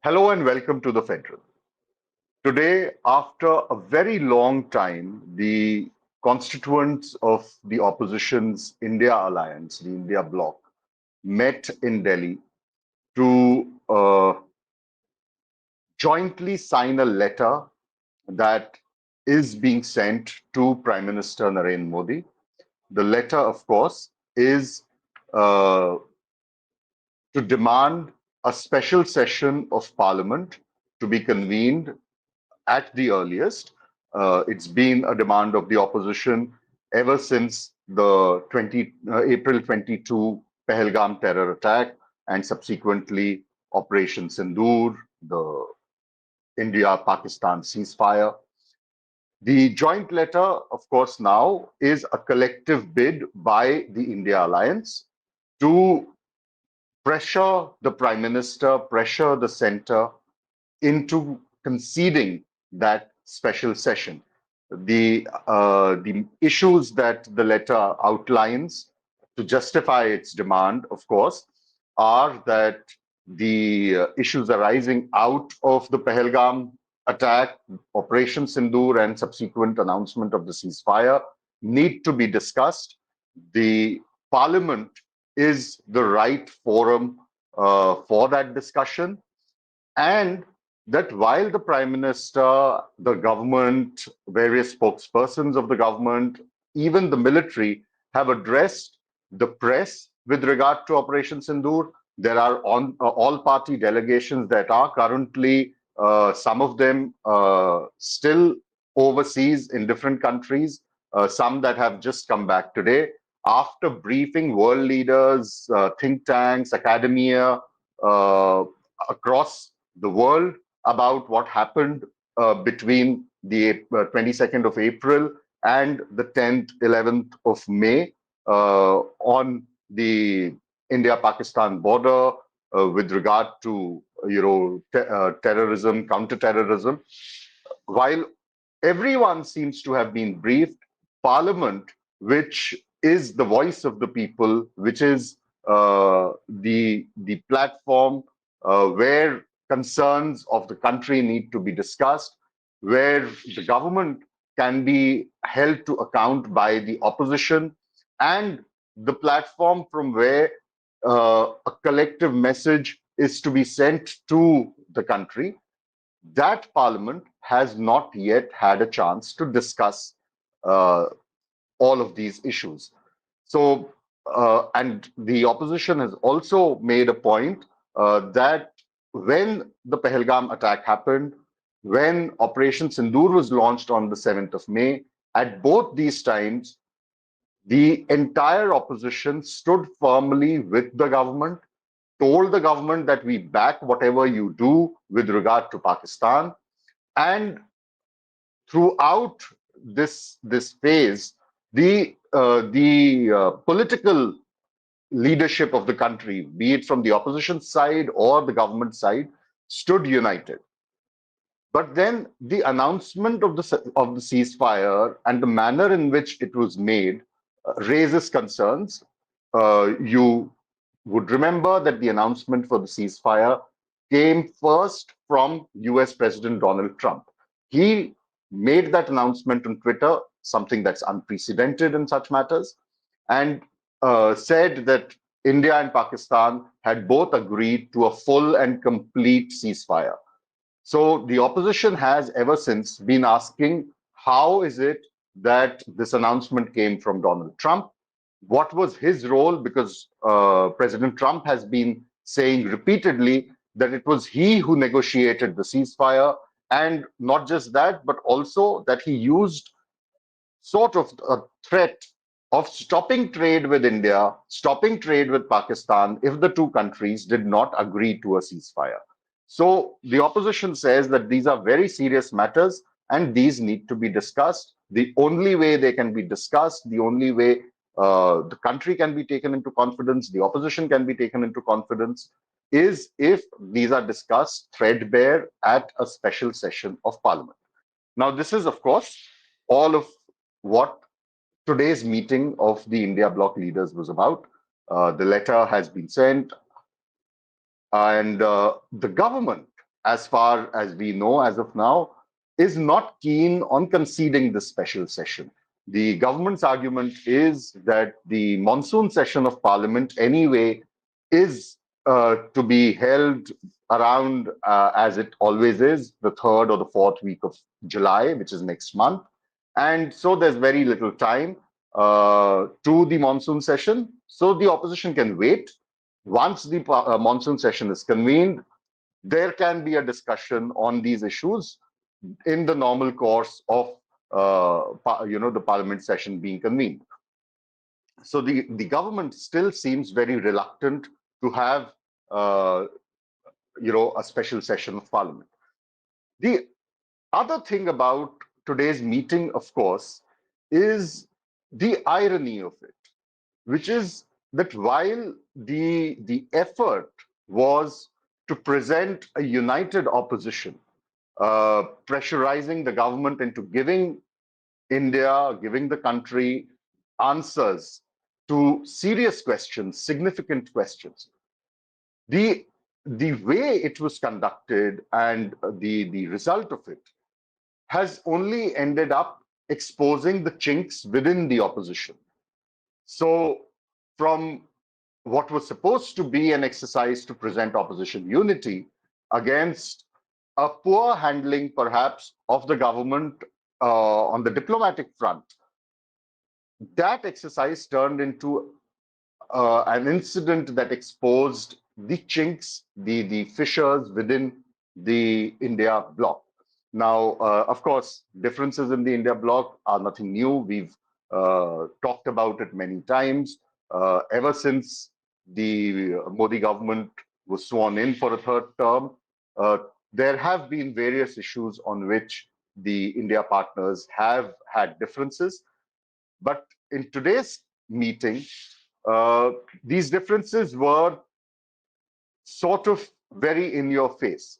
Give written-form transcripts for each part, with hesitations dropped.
Hello and welcome to the Federal. Today, after a very long time, the constituents of the opposition's India alliance, the India Bloc, met in Delhi to jointly sign a letter that is being sent to Prime Minister Narendra Modi. The letter, of course, is uh, to demand a special session of Parliament to be convened at the earliest. It's been a demand of the opposition ever since the April 22 Pahalgam terror attack and subsequently Operation Sindoor, the India-Pakistan ceasefire. The joint letter, of course, now is a collective bid by the India Alliance to pressure the Prime Minister, pressure the center into conceding that special session. The issues that the letter outlines to justify its demand, of course, are that the issues arising out of the Pahalgam attack, Operation Sindoor, and subsequent announcement of the ceasefire need to be discussed. The Parliament is the right forum for that discussion, and that while the Prime Minister, the government, various spokespersons of the government, even the military have addressed the press with regard to Operation Sindoor, there are all party delegations that are currently, some of them still overseas in different countries, some that have just come back today. After briefing world leaders, think tanks, academia across the world about what happened between the 22nd of April and the 10th, 11th of May on the India-Pakistan border with regard to terrorism, counter-terrorism. While everyone seems to have been briefed, Parliament, which is the voice of the people, which is the platform where concerns of the country need to be discussed, where the government can be held to account by the opposition, and the platform from where a collective message is to be sent to the country. That Parliament has not yet had a chance to discuss uh, all of these issues. So, and the opposition has also made a point that when the Pahalgam attack happened, when Operation Sindoor was launched on the 7th of May, at both these times, the entire opposition stood firmly with the government, told the government that we back whatever you do with regard to Pakistan. And throughout this phase, the political leadership of the country, be it from the opposition side or the government side, stood united. But then the announcement of the ceasefire and the manner in which it was made raises concerns. You would remember that the announcement for the ceasefire came first from US President Donald Trump. He made that announcement on Twitter, something that's unprecedented in such matters, and said that India and Pakistan had both agreed to a full and complete ceasefire. So the opposition has ever since been asking, how is it that this announcement came from Donald Trump? What was his role? Because President Trump has been saying repeatedly that it was he who negotiated the ceasefire. And not just that, but also that he used sort of a threat of stopping trade with India, stopping trade with Pakistan if the two countries did not agree to a ceasefire. So the opposition says that these are very serious matters and these need to be discussed. The only way they can be discussed, the only way the country can be taken into confidence, the opposition can be taken into confidence, is if these are discussed threadbare at a special session of Parliament. Now, this is, of course, all of what today's meeting of the India Bloc leaders was about. The letter has been sent, and the government as far as we know as of now, is not keen on conceding this special session. The government's argument is that the monsoon session of Parliament anyway is to be held around, as it always is, the third or the fourth week of July, which is next month. And so there's very little time to the monsoon session. So the opposition can wait. Once the monsoon session is convened, there can be a discussion on these issues in the normal course of the parliament session being convened. So the government still seems very reluctant to have a special session of parliament. The other thing about today's meeting, of course, is the irony of it, which is that while the effort was to present a united opposition, pressurizing the government into giving India, giving the country answers to serious questions, significant questions. The way it was conducted and the result of it has only ended up exposing the chinks within the opposition. So from what was supposed to be an exercise to present opposition unity against a poor handling, perhaps, of the government on the diplomatic front, that exercise turned into an incident that exposed the chinks, the fissures within the India bloc. Now, of course, differences in the India bloc are nothing new. We've talked about it many times. Ever since the Modi government was sworn in for a third term, there have been various issues on which the India partners have had differences. But in today's meeting, these differences were sort of very in your face.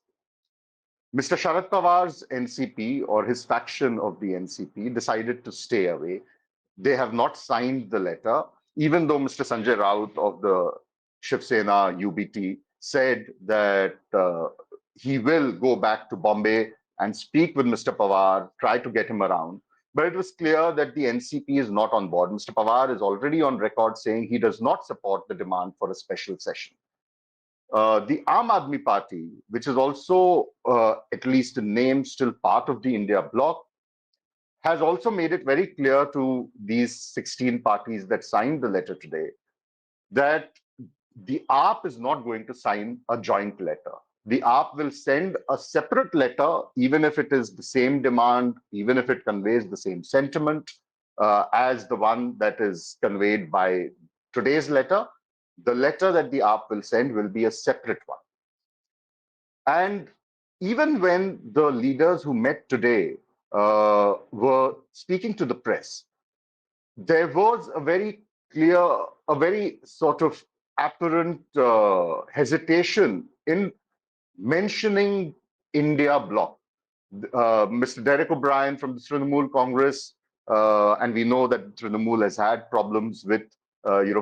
Mr. Sharad Pawar's NCP, or his faction of the NCP, decided to stay away. They have not signed the letter, even though Mr. Sanjay Raut of the Shiv Sena UBT said that he will go back to Bombay and speak with Mr. Pawar, try to get him around. But it was clear that the NCP is not on board. Mr. Pawar is already on record saying he does not support the demand for a special session. The Aam Aadmi Party, which is also, at least in name, still part of the India bloc, has also made it very clear to these 16 parties that signed the letter today that the AAP is not going to sign a joint letter. The AAP will send a separate letter, even if it is the same demand, even if it conveys the same sentiment as the one that is conveyed by today's letter. The letter that the AAP will send will be a separate one. And even when the leaders who met today were speaking to the press, there was a very clear, a very sort of apparent hesitation in mentioning India bloc. Mr. Derek O'Brien from the Trinamool Congress, and we know that Trinamool has had problems with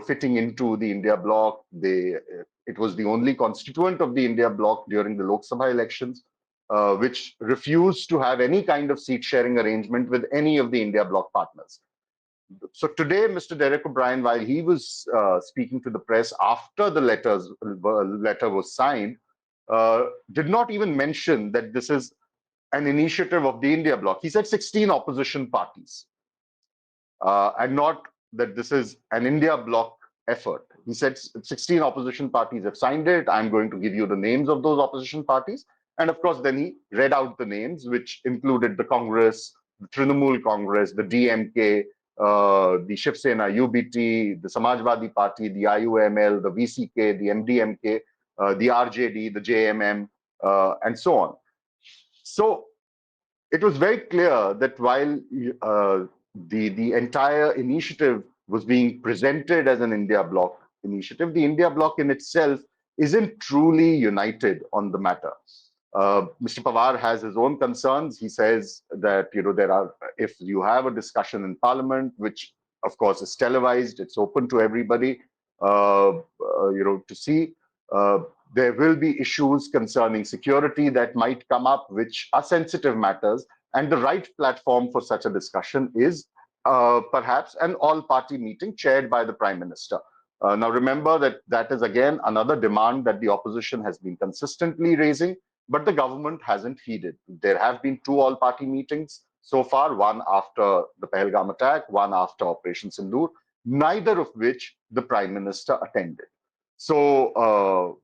fitting into the India bloc. It was the only constituent of the India bloc during the Lok Sabha elections, which refused to have any kind of seat sharing arrangement with any of the India bloc partners. So today, Mr. Derek O'Brien, while he was speaking to the press after the letter was signed, did not even mention that this is an initiative of the India bloc. He said 16 opposition parties, and not that this is an India bloc effort. He said 16 opposition parties have signed it. I'm going to give you the names of those opposition parties. And of course, then he read out the names, which included the Congress, the Trinamool Congress, the DMK, the Shiv Sena UBT, the Samajwadi Party, the IUML, the VCK, the MDMK, the RJD, the JMM, and so on. So it was very clear that while the entire initiative was being presented as an India bloc initiative, the India bloc in itself isn't truly united on the matter. Mr. Pawar has his own concerns. He says that if you have a discussion in Parliament, which of course is televised, it's open to everybody, to see. There will be issues concerning security that might come up, which are sensitive matters. And the right platform for such a discussion is perhaps an all-party meeting chaired by the Prime Minister. Now, remember that that is again another demand that the opposition has been consistently raising, but the government hasn't heeded. There have been two all-party meetings so far, one after the Pahalgam attack, one after Operation Sindoor, neither of which the Prime Minister attended. So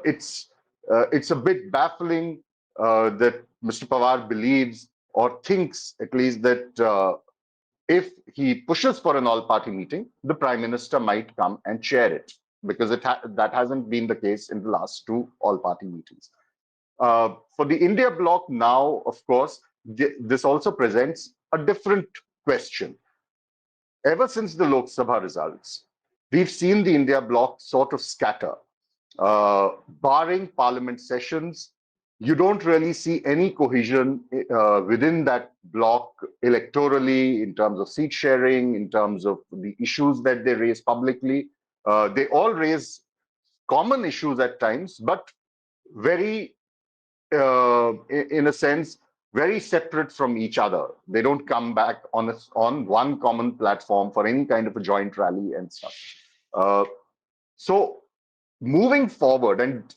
it's a bit baffling that Mr. Pawar believes or thinks at least that if he pushes for an all-party meeting, the Prime Minister might come and chair it, because that hasn't been the case in the last two all-party meetings. For the India bloc now, of course, this also presents a different question. Ever since the Lok Sabha results, we've seen the India bloc sort of scatter. Barring parliament sessions, you don't really see any cohesion within that bloc electorally, in terms of seat sharing, in terms of the issues that they raise publicly. They all raise common issues at times, but very, in a sense, very separate from each other. They don't come back on one common platform for any kind of a joint rally and such. So moving forward, and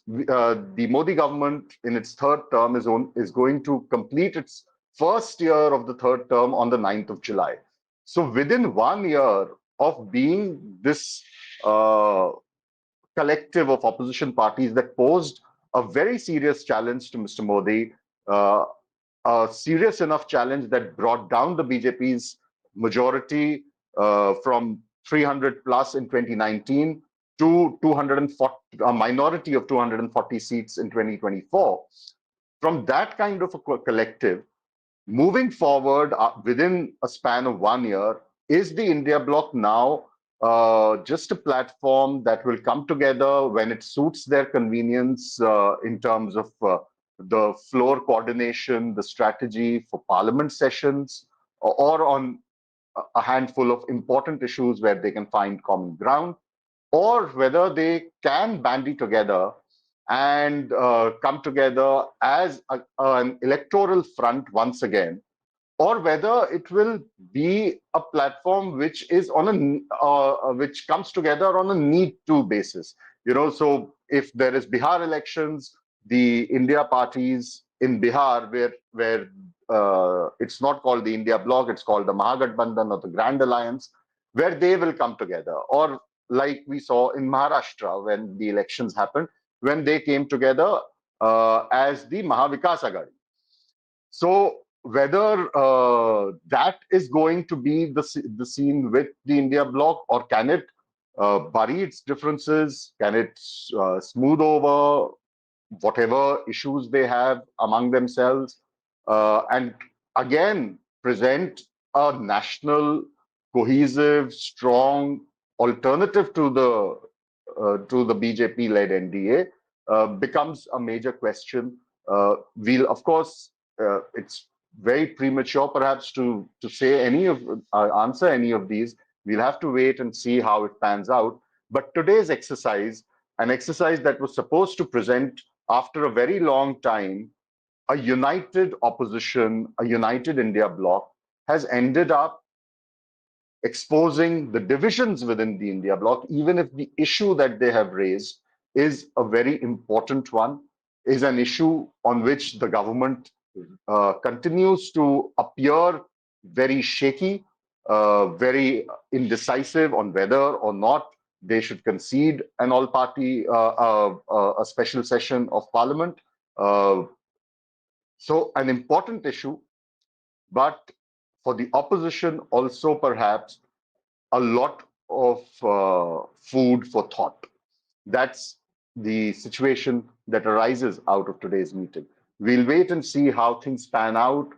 the Modi government in its third term is going to complete its first year of the third term on the 9th of July. So within 1 year of being this collective of opposition parties that posed a very serious challenge to Mr. Modi, a serious enough challenge that brought down the BJP's majority from 300 plus in 2019 to 240, a minority of 240 seats in 2024. From that kind of a collective, moving forward within a span of 1 year, is the India bloc now just a platform that will come together when it suits their convenience in terms of the floor coordination, the strategy for parliament sessions, or on a handful of important issues where they can find common ground, or whether they can bandy together and come together as an electoral front once again, or whether it will be a platform which is on which comes together on a need-to basis. So if there is Bihar elections, the India parties in Bihar, where it's not called the India bloc, it's called the Mahagathbandhan or the Grand Alliance, where they will come together, or like we saw in Maharashtra when the elections happened, when they came together as the Mahavikas Aghadi. So whether that is going to be the scene with the India bloc, or can it bury its differences? Can it smooth over whatever issues they have among themselves, and again present a national, cohesive, strong alternative to the BJP-led NDA? Becomes a major question. We'll, of course, it's very premature perhaps to say any of answer any of these. We'll have to wait and see how it pans out. But today's exercise, an exercise that was supposed to present after a very long time a united opposition, a united India bloc, has ended up exposing the divisions within the India bloc, even if the issue that they have raised is a very important one, is an issue on which the government continues to appear very shaky, very indecisive on whether or not they should concede an all-party, a special session of parliament. So an important issue, but for the opposition also perhaps a lot of food for thought. That's the situation that arises out of today's meeting. We'll wait and see how things pan out.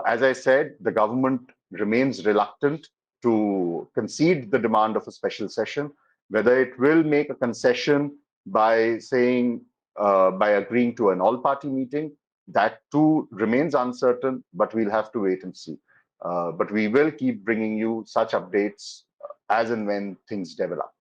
As I said, the government remains reluctant to concede the demand of a special session. Whether it will make a concession by saying, by agreeing to an all-party meeting, that too remains uncertain, but we'll have to wait and see. But we will keep bringing you such updates as and when things develop.